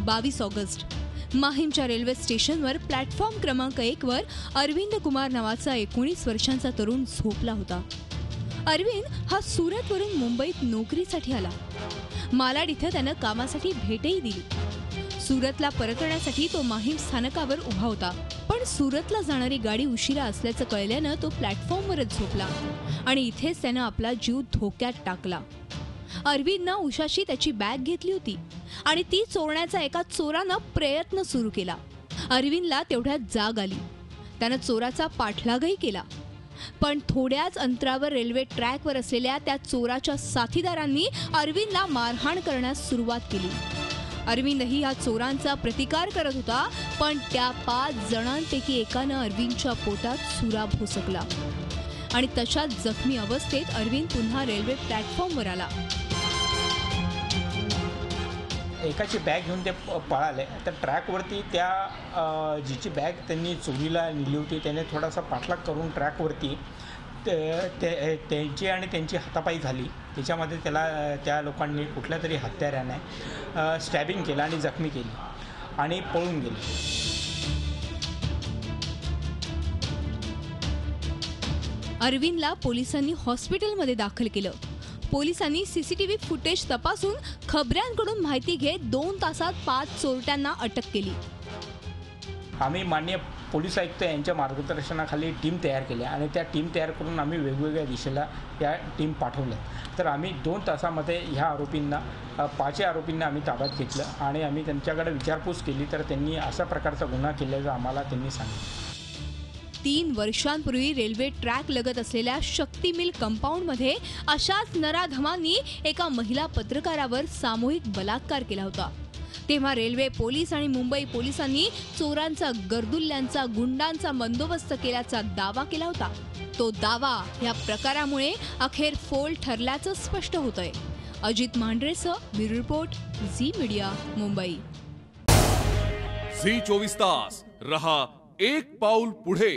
22 August माहीमच्या railway स्टेशनवर platform क्रमांक 1 वर अरविंद कुमार नावाचा 19 वर्षांचा तरुण झोपला होता। अरविंद हा सुरतवरून मुंबईत नोकरीसाठी आला। मालाड इथे त्यानं कामासाठी भेटही दिली। सुरतला परतण्यासाठी तो माहीम स्थानकावर उभा होता, पण सुरतला जाणारी गाडी उशिरा असल्याचं कळल्यानं तो प्लॅटफॉर्मवरच झोपला आणि इथेच त्यानं आपला जीव धोक्यात टाकला। अरविंदनं उशाशी त्याची बॅग घेतली होती आणि ती चोरण्याचा एका चोरानं प्रयत्न सुरू केला। अरविंदला तेवढ्यात जाग आली। त्यानं चोराचा पाठलागही केला, पण थोड्याच अंतरावर रेल्वे ट्रॅकवर असलेल्या त्या चोराच्या साथीदारांनी अरविंदला मारहाण करण्यास सुरुवात केली। अरविंदही या चोरांचा प्रतिकार करत होता, पण त्या 5 जणांपैकी एकानं अरविंदच्या पोटात सुरा भोसकला आणि तशाच जखमी अवस्थेत अरविंद पुन्हा रेल्वे प्लॅटफॉर्मवर आला। एकाची बॅग घेऊन ते पळाले। तर ट्रॅकवरती त्या जिची बॅग त्यांनी चोरीला नेली होती त्याने थोडासा पाठलाग करून ट्रॅकवरती त्यांची आणि त्यांची हातापाई झाली। त्याच्यामध्ये त्या लोकांनी कुठल्या तरी हत्याराने स्टॅबिंग केलं आणि जखमी केली आणि पळून गेले। अरविंदला पोलिसांनी हॉस्पिटलमध्ये दाखल केलं। पोलिसांनी सीसीटीव्ही फुटेज तपासून खबऱ्यांकडून माहिती घेत 2 तासात 5 चोरट्यांना अटक केली। आम्ही माननीय पोलीस आयुक्त यांच्या मार्गदर्शनाखाली टीम तयार केली आणि त्या टीम तयार करून आम्ही वेगवेगळ्या दिशेला या टीम पाठवल्या। तर आम्ही 2 तासामध्ये ह्या आरोपींना 5 आरोपींना आम्ही ताब्यात घेतलं आणि आम्ही त्यांच्याकडे विचारपूस केली तर त्यांनी अशा प्रकारचा गुन्हा केल्याचं आम्हाला त्यांनी सांगितलं। 3 वर्षांपूर्वी रेल्वे ट्रॅक लगत असलेल्या शक्ती मिल कंपाऊंडमध्ये अशाच नराधमांनी एका महिला पत्रकारावर सामूहिक बलात्कार केला होता। तेव्हा रेल्वे पोलीस आणि मुंबई पोलिसांनी चोरांचा, गर्दुल्ल्यांचा, गुंडांचा बंदोबस्त केल्याचा दावा केला होता। तो दावा या प्रकारामुळे अखेर फोल ठरल्याचं स्पष्ट होतंय। अजित मांढरेसह bureau report, Zee media, Mumbai. Zee 24 तास रहा एक पाऊल पुढे।